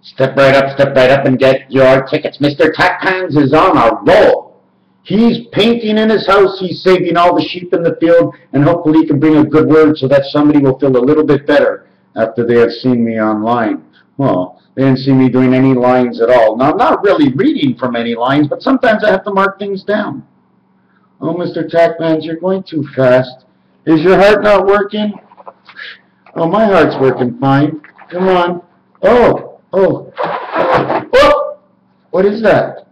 Step right up and get your tickets. Mr. Tackpans is on a roll. He's painting in his house. He's saving all the sheep in the field, and hopefully he can bring a good word so that somebody will feel a little bit better after they have seen me online. Well, they didn't see me doing any lines at all. Now, I'm not really reading from any lines, but sometimes I have to mark things down. Oh, Mr. Tackpans, you're going too fast. Is your heart not working? Oh, my heart's working fine. Come on. Oh. What is that?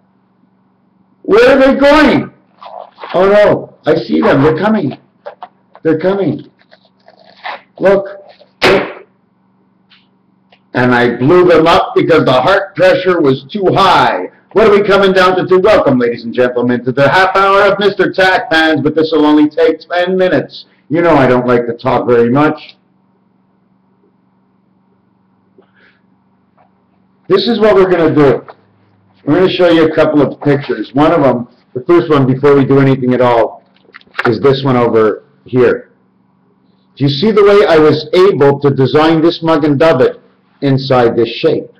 Where are they going? Oh no, I see them. They're coming. They're coming. Look. And I blew them up because the heart pressure was too high. What are we coming down to do? Welcome, ladies and gentlemen, to the half hour of Mr. Tackpans, but this will only take 10 minutes. You know I don't like to talk very much. This is what we're going to do. We're going to show you a couple of pictures. One of them, the first one before we do anything at all, is this one over here. Do you see the way I was able to design this mug and dove it inside this shape?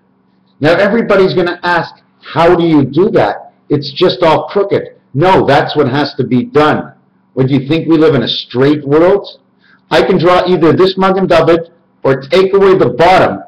Now everybody's going to ask, how do you do that? It's just all crooked. No, that's what has to be done. What, do you think we live in a straight world? I can draw either this mug and dove it or take away the bottom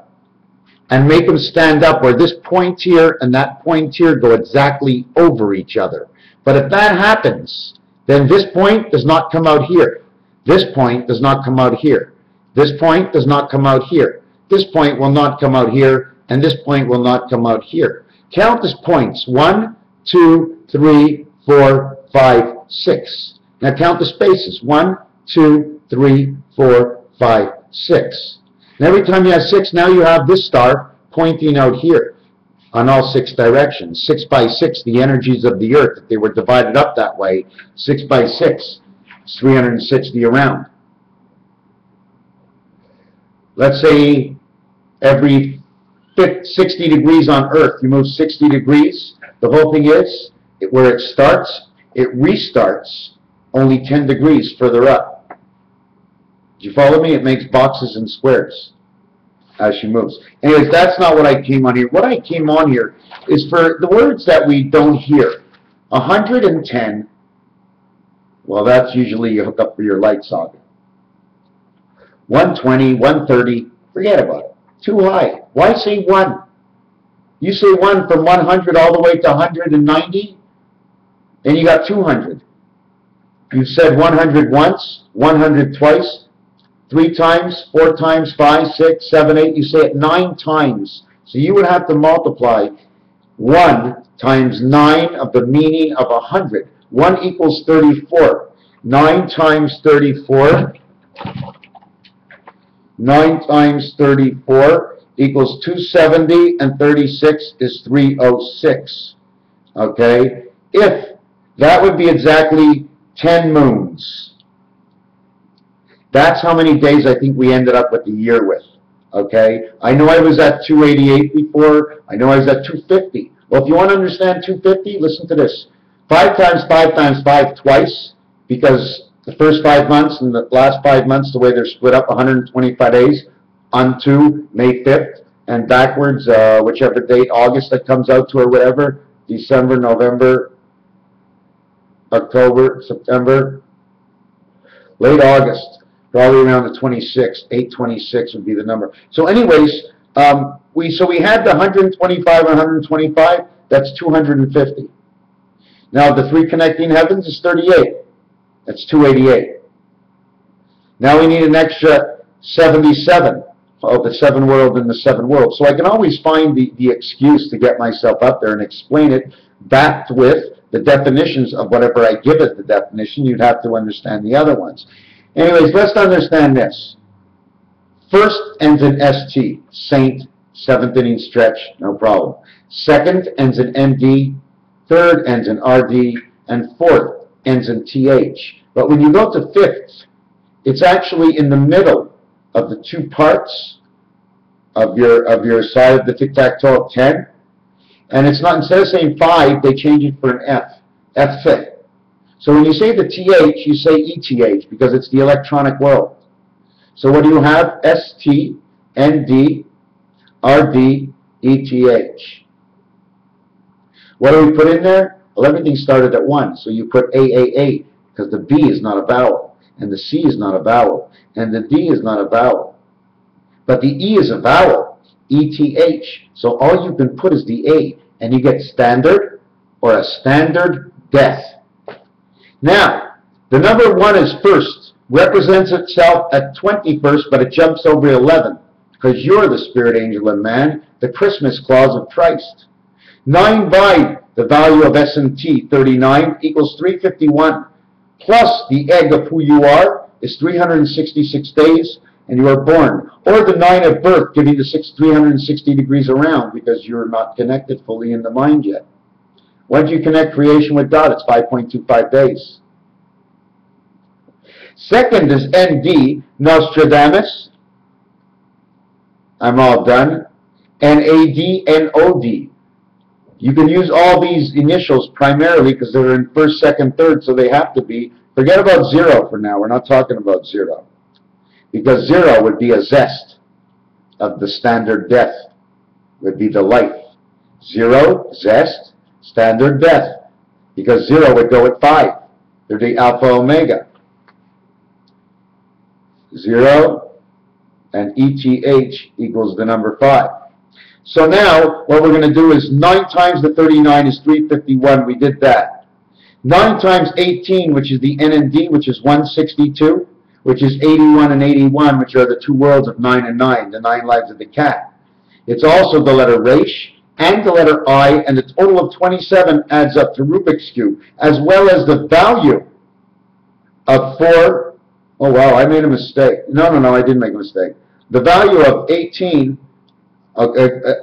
and make them stand up where this point here and that point here go exactly over each other. But if that happens, then this point does not come out here. This point does not come out here. This point does not come out here. This point will not come out here, and this point will not come out here. Count as points. 1, 2, 3, 4, 5, 6. Now count the spaces. 1, 2, 3, 4, 5, 6. And every time you have 6, now you have this star pointing out here on all 6 directions. 6 by 6, the energies of the earth, if they were divided up that way, 6 by 6 is 360 around. Let's say every 60 degrees on earth, you move 60 degrees. The whole thing is, where it starts, it restarts only 10 degrees further up. Do you follow me? It makes boxes and squares as she moves. Anyways, that's not what I came on here. What I came on here is for the words that we don't hear. 110, well, that's usually you hook up for your light socket. 120, 130, forget about it. Too high. Why say 1? You say 1 from 100 all the way to 190, and you got 200. You've said 100 once, 100 twice, 3 times, 4 times, 5, 6, 7, 8. You say it 9 times. So you would have to multiply 1 times 9 of the meaning of 100. 1 equals 34. 9 times 34. 9 times 34 equals 270, and 36 is 306. Okay? If that would be exactly 10 moons. That's how many days I think we ended up with the year with. Okay? I know I was at 288 before. I know I was at 250. Well, if you want to understand 250, listen to this. 5 times 5 times 5 twice, because the first 5 months and the last 5 months, the way they're split up, 125 days, onto May 5th, and backwards, whichever date, August that comes out to or whatever, December, November, October, September, late August. Probably around the 26th, 826 would be the number. So anyways, we had the 125 and 125, that's 250. Now the 3 connecting heavens is 38, that's 288. Now we need an extra 77 of the 7 world and the 7 world. So I can always find the excuse to get myself up there and explain it, backed with the definitions of whatever I give it the definition. You'd have to understand the other ones. Anyways, let's understand this. First ends in ST, Saint, 7th inning stretch, no problem. Second ends in ND, third ends in RD, and fourth ends in TH. But when you go to fifth, it's actually in the middle of the 2 parts of your side of the tic-tac-toe of 10. And it's not, instead of saying 5, they change it for an F, F-fifth. So when you say the TH, you say ETH, because it's the electronic world. So what do you have? ST, ND, RD, ETH. What do we put in there? Well, everything started at 1, so you put AAA, because the B is not a vowel, and the C is not a vowel, and the D is not a vowel. But the E is a vowel, ETH. So all you can put is the A, and you get standard or a standard death. Now, the number 1 is first, represents itself at 21st, but it jumps over 11, because you're the spirit angel in man, the Christmas clause of Christ. 9 by the value of S&T, 39, equals 351, plus the egg of who you are is 366 days, and you are born. Or the 9 of birth, giving you 360 degrees around, because you're not connected fully in the mind yet. Once you connect creation with God, it's 5.25 days. Second is ND, Nostradamus. I'm all done. NAD, NOD. You can use all these initials primarily because they're in first, second, third, so they have to be. Forget about 0 for now. We're not talking about 0. Because 0 would be a zest of the standard death, would be the life. 0, zest, standard death. Because 0 would go at 5. They're the alpha omega. 0 and ETH equals the number 5. So now, what we're going to do is 9 times the 39 is 351. We did that. 9 times 18, which is the N and D, which is 162, which is 81 and 81, which are the 2 worlds of 9 and 9, the 9 lives of the cat. It's also the letter Resh and the letter I, and the total of 27 adds up to Rubik's Cube, as well as the value of 4. Oh, wow, I made a mistake. No, I didn't make a mistake. The value of 18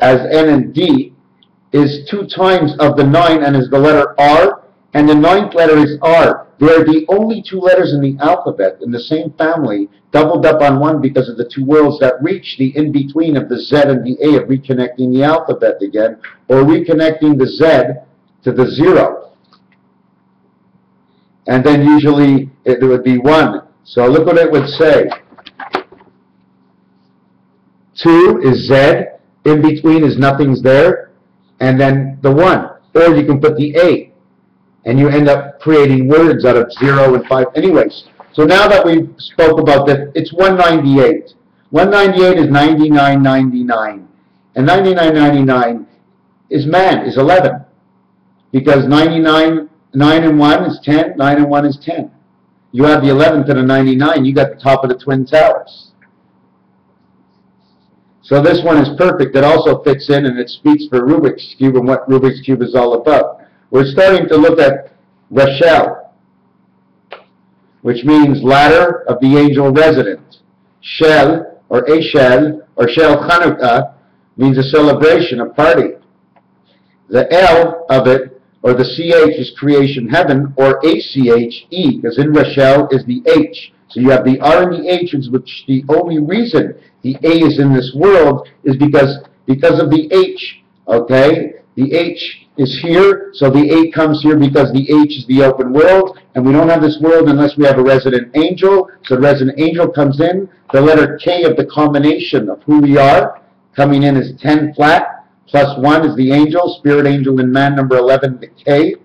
as N and D is 2 times of the 9 and is the letter R, and the 9th letter is R. They are the only 2 letters in the alphabet in the same family, doubled up on 1 because of the 2 worlds that reach the in-between of the Z and the A of reconnecting the alphabet again, or reconnecting the Z to the 0. And then usually it would be 1. So look what it would say. 2 is Z, in between is nothing's there, and then the 1. Or you can put the A, and you end up creating words out of 0 and 5. Anyways, so now that we spoke about that, it's 198. 198 is 9999. And 9999 is man, is 11. Because 99, 9 and 1 is 10, 9 and 1 is 10. You add the 11 to the 99, you got the top of the Twin Towers. So this one is perfect. It also fits in and it speaks for Rubik's Cube and what Rubik's Cube is all about. We're starting to look at Rachel, which means ladder of the angel resident. Shel, or Eshel, or Shel Chanukah, means a celebration, a party. The L of it, or the CH, is creation heaven, or ACHE, because in Rachel is the H. So you have the R and the H, which the only reason the A is in this world is because of the H, okay? The H is here, so the A comes here because the H is the open world, and we don't have this world unless we have a resident angel. So the resident angel comes in. The letter K of the combination of who we are coming in is 10 flat, plus 1 is the angel, spirit angel in man, number 11, the K.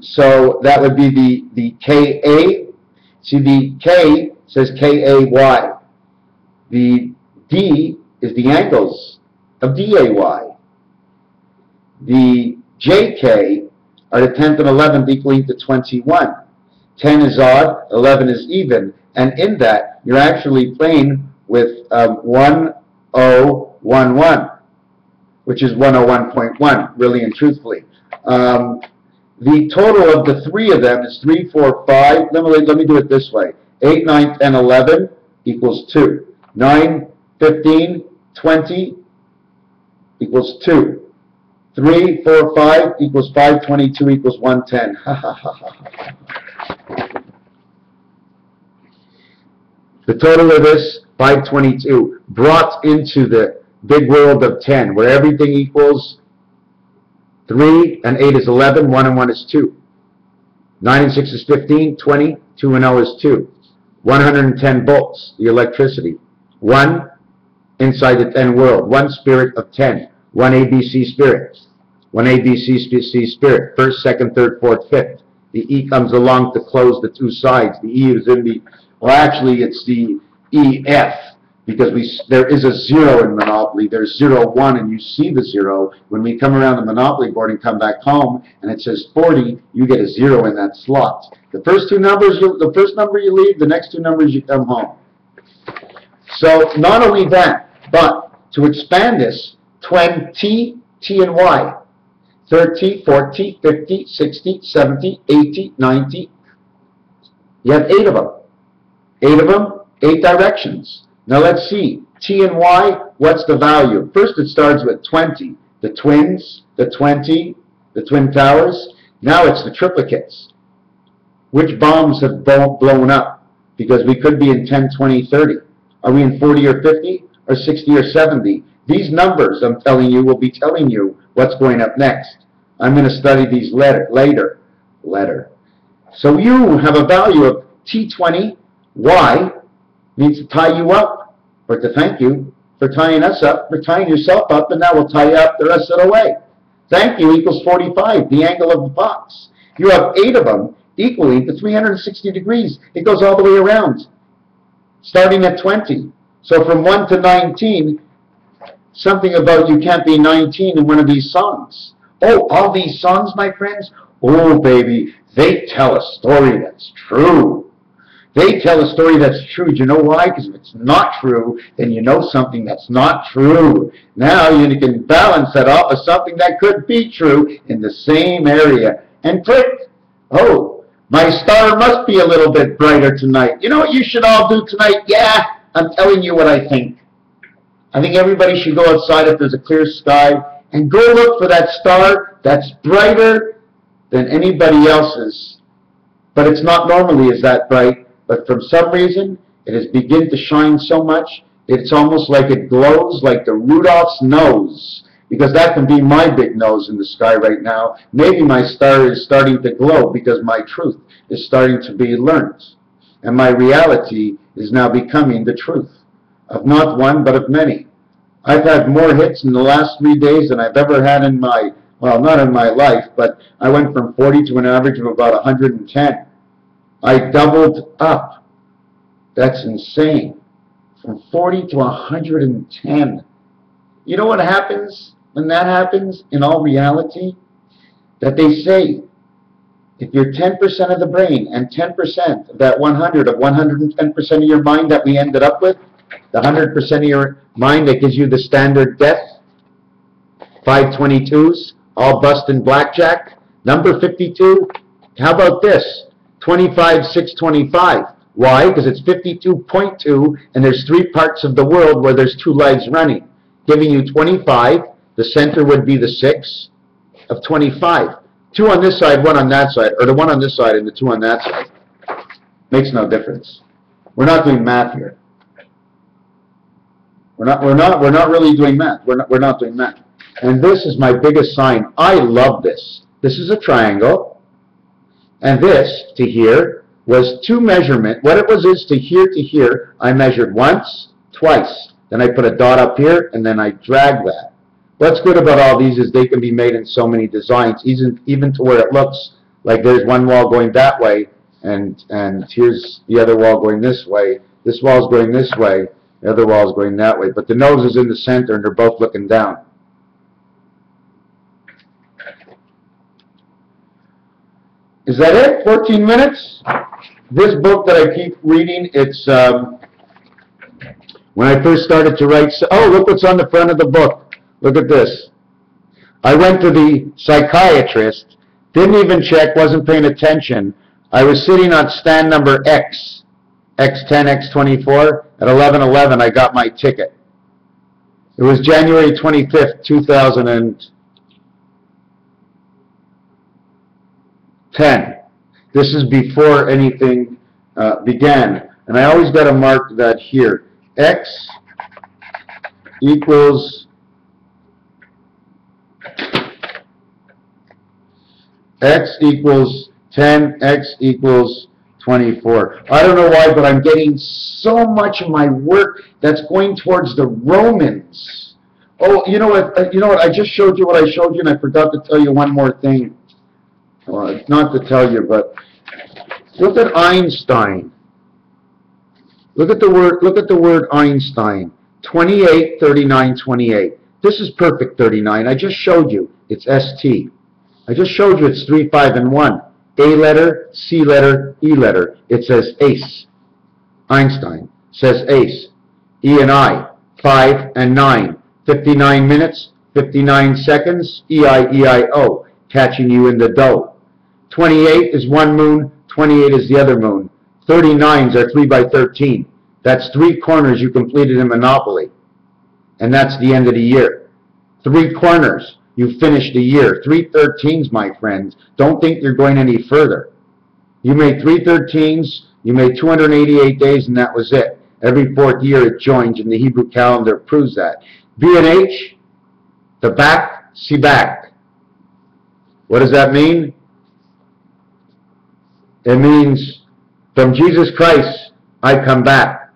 So that would be the K-A. See, the K says K-A-Y. The D is the angles of D-A-Y. The J-K are the 10th and 11th equaling to 21. 10 is odd, 11 is even, and in that, you're actually playing with 1011, which is 101.1, really and truthfully. The total of the 3 of them is 3, 4, 5. Let me do it this way. 8, 9, 10, 11 equals 2. 9, 15, 20 equals 2. 3, 4, 5 equals 5, 22 equals 110. Ha ha ha ha. The total of this, 522, brought into the big world of 10, where everything equals 3 and 8 is 11, 1 and 1 is 2. 9 and 6 is 15, 20, 2 and 0 is 2. 110 volts, the electricity. 1 inside the 10 world. One spirit of 10. One ABC spirit. One ABC spirit. First, second, third, fourth, fifth. The E comes along to close the two sides. The E is in the, well, actually it's the EF, because there is a 0 in Monopoly. There's 0, 1, and you see the 0. When we come around the Monopoly board and come back home, and it says 40, you get a 0 in that slot. The first two numbers, the first number you leave, the next two numbers you come home. So not only that, but to expand this, 20, T and Y. 30, 40, 50, 60, 70, 80, 90. You have 8 of them. 8 of them, 8 directions. Now let's see. T and Y, what's the value? First it starts with 20. The twins, the 20, the twin towers. Now it's the triplicates. Which bombs have blown up? Because we could be in 10, 20, 30. Are we in 40 or 50 or 60 or 70? These numbers, I'm telling you, will be telling you what's going up next. I'm going to study these later. So you have a value of T20. Y means to tie you up, or to thank you for tying us up, for tying yourself up, and that will tie you up the rest of the way. Thank you equals 45, the angle of the box. You have 8 of them equaling to 360 degrees. It goes all the way around, starting at 20. So from 1 to 19, something about you can't be 19 in one of these songs. Oh, all these songs, my friends? Oh, baby, they tell a story that's true. They tell a story that's true. Do you know why? Because if it's not true, then you know something that's not true. Now you can balance that off of something that could be true in the same area. And click. Oh, my star must be a little bit brighter tonight. You know what you should all do tonight? Yeah, I'm telling you what I think. I think everybody should go outside if there's a clear sky and go look for that star that's brighter than anybody else's. But it's not normally as that bright. But for some reason, it has begun to shine so much, it's almost like it glows like the Rudolph's nose. Because that can be my big nose in the sky right now. Maybe my star is starting to glow because my truth is starting to be learnt. And my reality is now becoming the truth. Of not one, but of many. I've had more hits in the last 3 days than I've ever had in my, well, not in my life, but I went from 40 to an average of about 110. I doubled up. That's insane. From 40 to 110. You know what happens when that happens in all reality? That they say, if you're 10% of the brain and 10% of that 100 of 110% of your mind that we ended up with, the 100% of your mind that gives you the standard death, 522s, all bust in blackjack, number 52, how about this? 25, 625. Why? Because it's 52.2, and there's 3 parts of the world where there's 2 lives running, giving you 25. The center would be the 6 of 25. 2 on this side, 1 on that side, or the 1 on this side and the 2 on that side. Makes no difference. We're not doing math here. We're not really doing math. We're not doing math. And this is my biggest sign. I love this. This is a triangle. And this, to here, was 2 measurement. What it was is to here, I measured once, twice. Then I put a dot up here, and then I drag that. What's good about all these is they can be made in so many designs, even to where it looks like there's one wall going that way, and here's the other wall going this way. This wall's going this way, the other wall's going that way. But the nose is in the center, and they're both looking down. Is that it? 14 minutes? This book that I keep reading, it's when I first started to write. Oh, look what's on the front of the book. Look at this. I went to the psychiatrist, didn't even check, wasn't paying attention. I was sitting on stand number X, X10, X24. At 11:11, I got my ticket. It was January 25th, 2010. This is before anything began. And I always got to mark that here. X equals X equals 10, X equals 24. I don't know why, but I'm getting so much of my work that's going towards the Romans. Oh, you know what? You know what? I just showed you what I showed you, and I forgot to tell you one more thing. Well, not to tell you, but look at Einstein. Look at the word Einstein. 28, 39, 28. This is perfect 39. I just showed you. It's ST. I just showed you it's 3, 5, and 1. A letter, C letter, E letter. It says ace. Einstein says ace. E and I. 5 and 9. 59 minutes, 59 seconds. E-I-E-I-O. Catching you in the dough. 28 is one moon. 28 is the other moon. 39s are 3 by 13. That's 3 corners you completed in Monopoly. And that's the end of the year. 3 corners. You finished the year. 3 13s, my friends. Don't think you're going any further. You made 3 13s, you made 288 days, and that was it. Every 4th year it joins, and the Hebrew calendar proves that. B and H, the back, see back. What does that mean? It means, from Jesus Christ, I come back.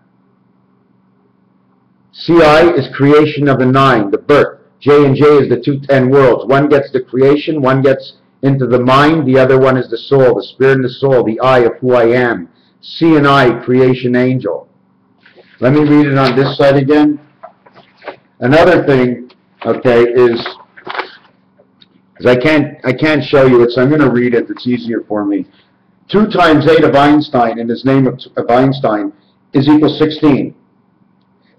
CI is creation of the 9, the birth. J and J is the 210 worlds. One gets the creation, one gets into the mind, the other one is the soul, the spirit and the soul, the I of who I am. C and I, creation angel. Let me read it on this side again. Another thing, okay, is I can't show you it, so I'm going to read it. It's easier for me. 2 times 8 of Einstein in his name of Einstein is equal 16.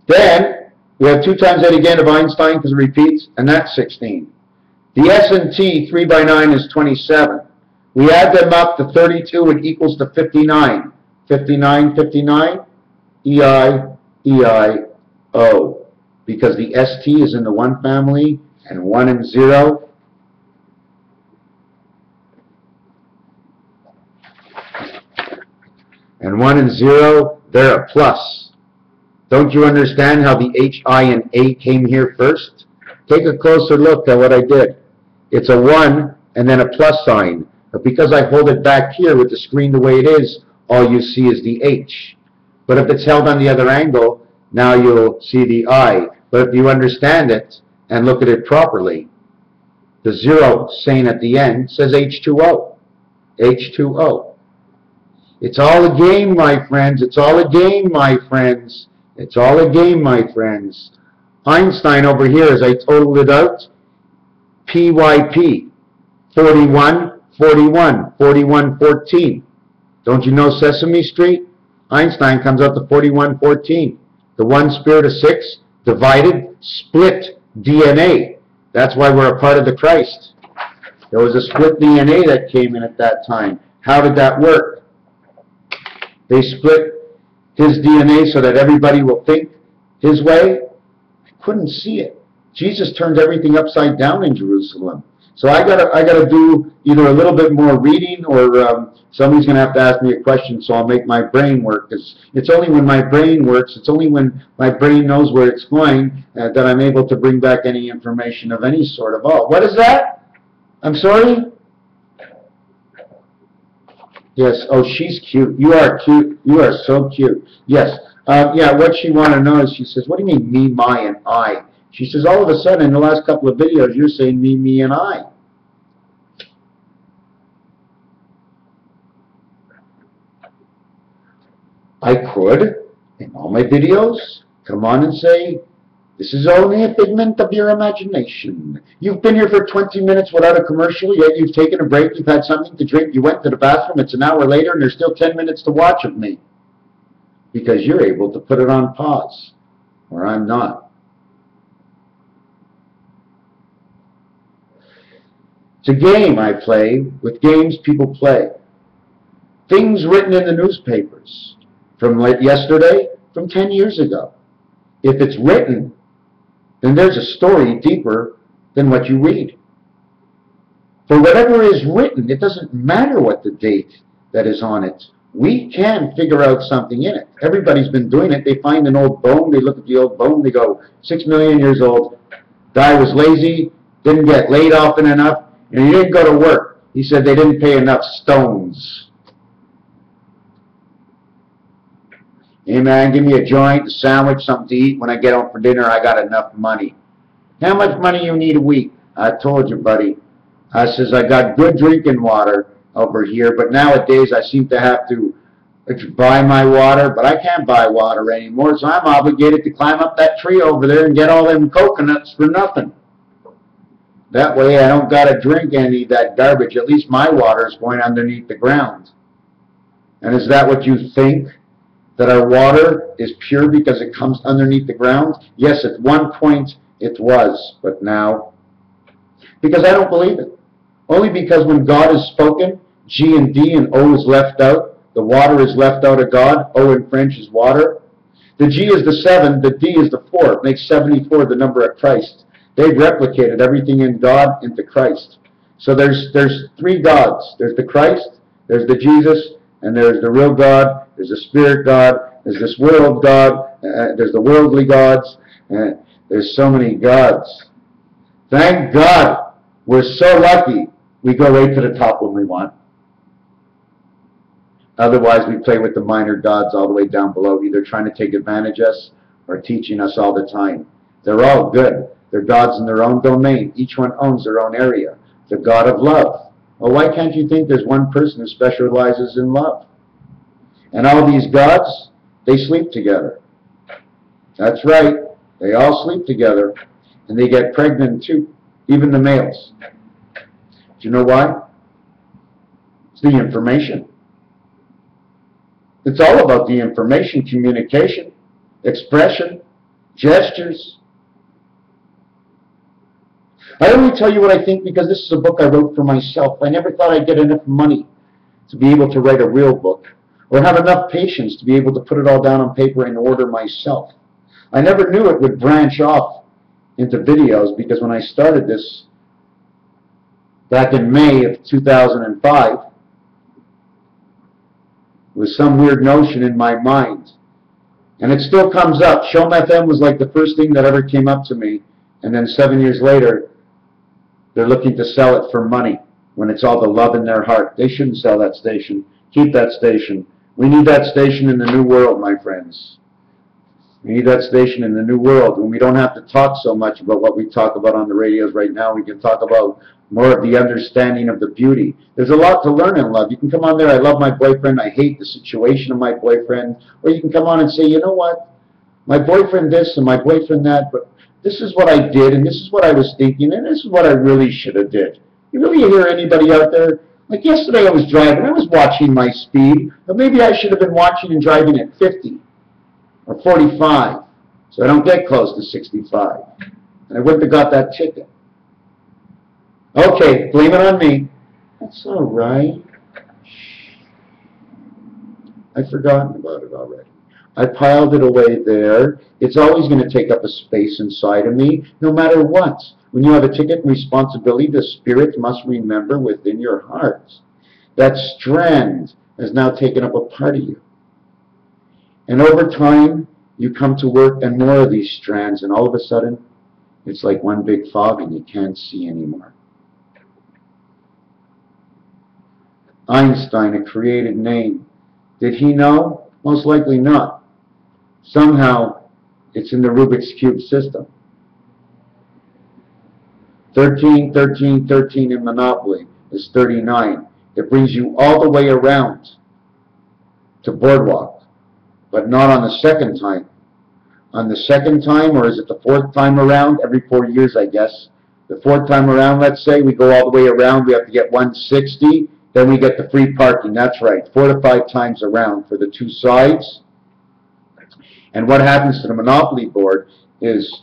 Then we have 2 times 8 again of Einstein because it repeats, and that's 16. The S and T, 3 by 9, is 27. We add them up to 32, it equals to 59. 59, 59, E-I, E-I-O. Because the ST is in the 1 family, and 1 and 0. And 1 and 0, they're a plus. Don't you understand how the H, I, and A came here first? Take a closer look at what I did. It's a 1 and then a plus sign. But because I hold it back here with the screen the way it is, all you see is the H. But if it's held on the other angle, now you'll see the I. But if you understand it and look at it properly, the 0 saying at the end says H2O. H2O. It's all a game, my friends. It's all a game, my friends. It's all a game, my friends. Einstein over here, as I totaled it out, PYP, 41, 41, 41, 14. Don't you know Sesame Street? Einstein comes out to 41, 14. The 1 spirit of 6, divided, split DNA. That's why we're a part of the Christ. There was a split DNA that came in at that time. How did that work? They split his DNA so that everybody will think his way. I couldn't see it. Jesus turned everything upside down in Jerusalem. So I gotta do either a little bit more reading, or somebody's gonna have to ask me a question, so I'll make my brain work. Because it's only when my brain works, it's only when my brain knows where it's going that I'm able to bring back any information of any sort of. Oh, what is that? I'm sorry. Yes. Oh, she's cute. You are cute. You are so cute. Yes. Yeah, what she wanted to know is, she says, what do you mean me, my, and I? She says, all of a sudden, in the last couple of videos, you're saying me, me, and I. I could, in all my videos, come on and say, this is only a figment of your imagination. You've been here for 20 minutes without a commercial, yet you've taken a break, you've had something to drink, you went to the bathroom, it's an hour later, and there's still 10 minutes to watch of me. Because you're able to put it on pause, or I'm not. It's a game I play with games people play. Things written in the newspapers from yesterday, from 10 years ago. If it's written, then there's a story deeper than what you read. For whatever is written, it doesn't matter what the date that is on it. We can figure out something in it. Everybody's been doing it. They find an old bone, they look at the old bone, they go, 6 million years old, guy was lazy, didn't get laid often enough, and he didn't go to work. He said they didn't pay enough stones. Hey man, give me a joint, a sandwich, something to eat. When I get home for dinner, I got enough money. How much money you need a week? I told you, buddy. I says, I got good drinking water over here, but nowadays I seem to have to buy my water, but I can't buy water anymore, so I'm obligated to climb up that tree over there and get all them coconuts for nothing. That way I don't got to drink any of that garbage. At least my water is going underneath the ground. And is that what you think? That our water is pure because it comes underneath the ground? Yes, at one point it was, but now? Because I don't believe it. Only because when God is spoken, G and D and O is left out. The water is left out of God. O in French is water. The G is the 7, the D is the 4. It makes 74 the number of Christ. They've replicated everything in God into Christ. So there's 3 gods. There's the Christ, there's the Jesus, and there's the real God, there's the Spirit God, there's this world God, there's the worldly gods, there's so many gods. Thank God we're so lucky we go right to the top when we want. Otherwise we play with the minor gods all the way down below, either trying to take advantage of us or teaching us all the time. They're all good. They're gods in their own domain. Each one owns their own area. The God of love. Well, why can't you think there's one person who specializes in love? And all these gods, they sleep together. That's right. They all sleep together. And they get pregnant too. Even the males. Do you know why? It's the information. It's all about the information, communication, expression, gestures. I only tell you what I think because this is a book I wrote for myself. I never thought I'd get enough money to be able to write a real book, or have enough patience to be able to put it all down on paper and order myself. I never knew it would branch off into videos, because when I started this back in May of 2005, with some weird notion in my mind, and it still comes up. Shom FM was like the first thing that ever came up to me, and then 7 years later they're looking to sell it for money when it's all the love in their heart. They shouldn't sell that station. Keep that station. We need that station in the new world, my friends. We need that station in the new world, when we don't have to talk so much about what we talk about on the radios right now. We can talk about more of the understanding of the beauty. There's a lot to learn in love. You can come on there, I love my boyfriend, I hate the situation of my boyfriend. Or you can come on and say, you know what, my boyfriend this and my boyfriend that, but this is what I did, and this is what I was thinking, and this is what I really should have did. You really hear anybody out there? Like yesterday I was driving, I was watching my speed, but maybe I should have been watching and driving at 50 or 45, so I don't get close to 65. And I wouldn't have got that ticket. Okay, blame it on me. That's all right. I've forgotten about it already. I piled it away there. It's always going to take up a space inside of me, no matter what. When you have a ticket and responsibility, the Spirit must remember within your heart. That strand has now taken up a part of you. And over time, you come to work and more of these strands, and all of a sudden, it's like one big fog and you can't see anymore. Einstein, a created name. Did he know? Most likely not. Somehow, it's in the Rubik's Cube system. 13, 13, 13 in Monopoly is 39. It brings you all the way around to Boardwalk, but not on the second time. On the second time, or is it the 4th time around? Every 4 years, I guess. The 4th time around, let's say, we go all the way around, we have to get 160. Then we get the free parking. That's right, 4 to 5 times around for the 2 sides. And what happens to the Monopoly board is,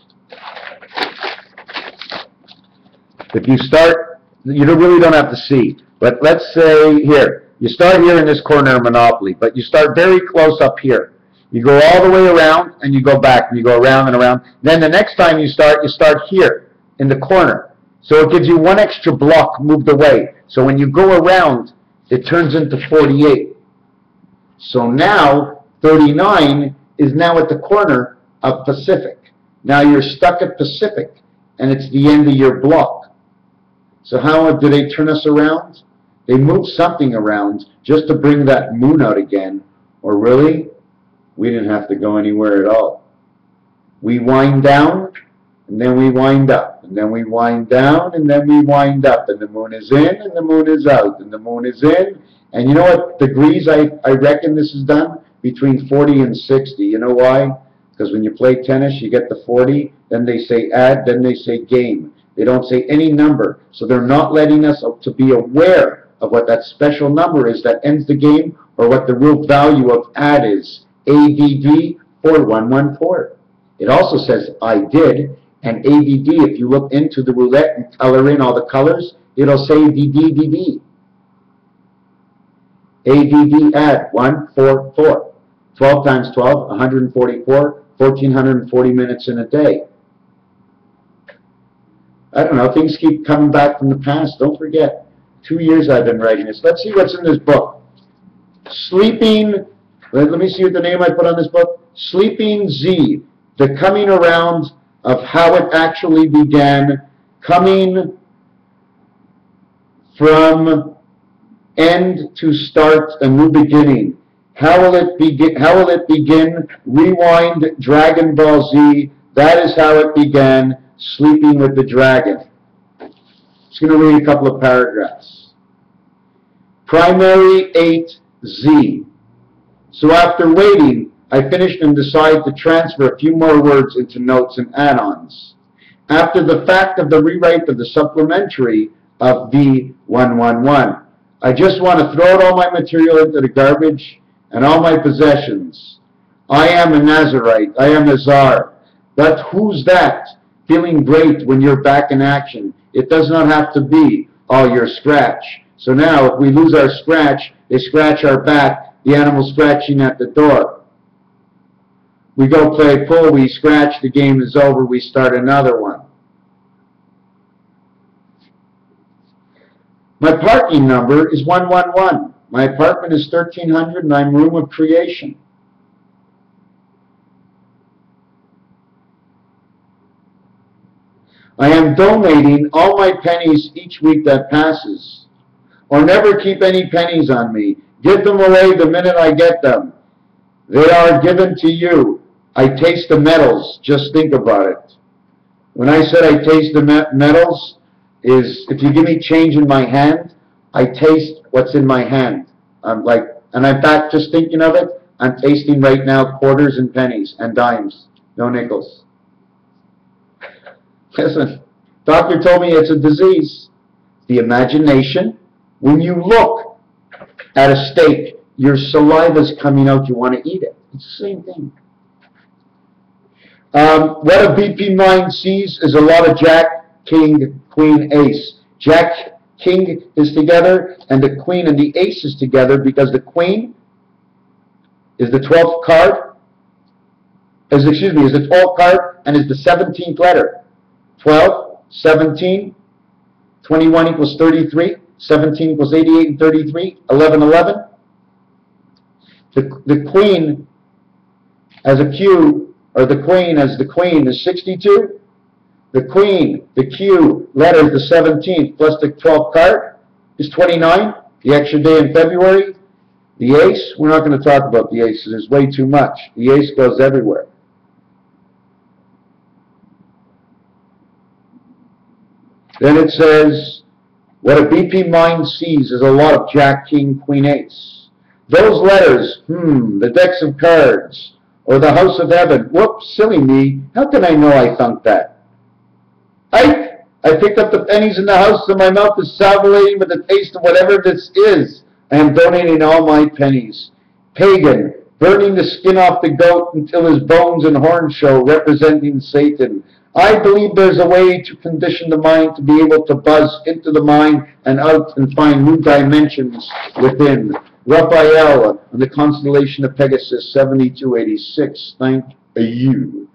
if you start, you really don't have to see, but let's say here, you start here in this corner of Monopoly, but you start very close up here. You go all the way around and you go back, and you go around and around. Then the next time you start here in the corner. So it gives you 1 extra block moved away. So when you go around, it turns into 48. So now 39 is now at the corner of Pacific. Now you're stuck at Pacific, and it's the end of your block. So how do they turn us around? They move something around just to bring that moon out again. Or really, We didn't have to go anywhere at all. We wind down, and then we wind up, and then we wind down, and then we wind up, and the moon is in, and the moon is out, and the moon is in. And you know what degrees I reckon this is done? Between 40 and 60. You know why? Because when you play tennis, you get the 40, then they say add, then they say game. They don't say any number. So they're not letting us to be aware of what that special number is that ends the game, or what the real value of add is. ADD 4114. It also says I did, and ADD, if you look into the roulette and color in all the colors, it'll say DDDD. ADD add 144. 12 times 12, 144, 1,440 minutes in a day. I don't know, things keep coming back from the past. Don't forget, 2 years I've been writing this. Let's see what's in this book. Sleeping, let me see what the name I put on this book. Sleeping Z, the coming around of how it actually began, coming from end to start, a new beginning. How will it begin? How will it begin? Rewind Dragon Ball Z. That is how it began. Sleeping with the Dragon. I'm just going to read a couple of paragraphs. Primary 8Z. So after waiting, I finished and decided to transfer a few more words into notes and add-ons. After the fact of the rewrite of the supplementary of V111, I just want to throw out all my material into the garbage and all my possessions. I am a Nazarite. I am a czar. But who's that? Feeling great when you're back in action. It does not have to be all your scratch. So now, if we lose our scratch, they scratch our back, the animal scratching at the door. We go play pool, we scratch, the game is over, we start another one. My parking number is 111. My apartment is 1300 and I'm room of creation. I am donating all my pennies each week that passes. Or never keep any pennies on me. Give them away the minute I get them. They are given to you. I taste the metals. Just think about it. When I said I taste the metals, is if you give me change in my hand, I taste what's in my hand. And I'm back just thinking of it. I'm tasting right now quarters and pennies and dimes, no nickels. Listen, doctor told me it's a disease. The imagination. When you look at a steak, your saliva's coming out, you want to eat it. It's the same thing. What a BP mind sees is a lot of Jack, King, Queen, Ace. Jack, King is together, and the Queen and the Ace is together because the Queen is the 12th card, is the 12th card and is the 17th letter. 12, 17, 21 equals 33, 17 equals 88 and 33, 11, 11. The Queen as a Q, or the Queen as the Queen is 62. The Queen, the Q letter is the 17th plus the 12th card is 29, the extra day in February. The Ace, we're not going to talk about the Ace, there's way too much. The Ace goes everywhere. Then it says, what a BP mind sees is a lot of Jack, King, Queen, Ace. Those letters, the decks of cards, or the house of heaven. Whoops, silly me. How can I know I thunk that? I picked up the pennies in the house and my mouth is salivating with the taste of whatever this is. I am donating all my pennies. Pagan, burning the skin off the goat until his bones and horns show, representing Satan. I believe there's a way to condition the mind to be able to buzz into the mind and out and find new dimensions within. Raphael, on the constellation of Pegasus, 7286. Thank you.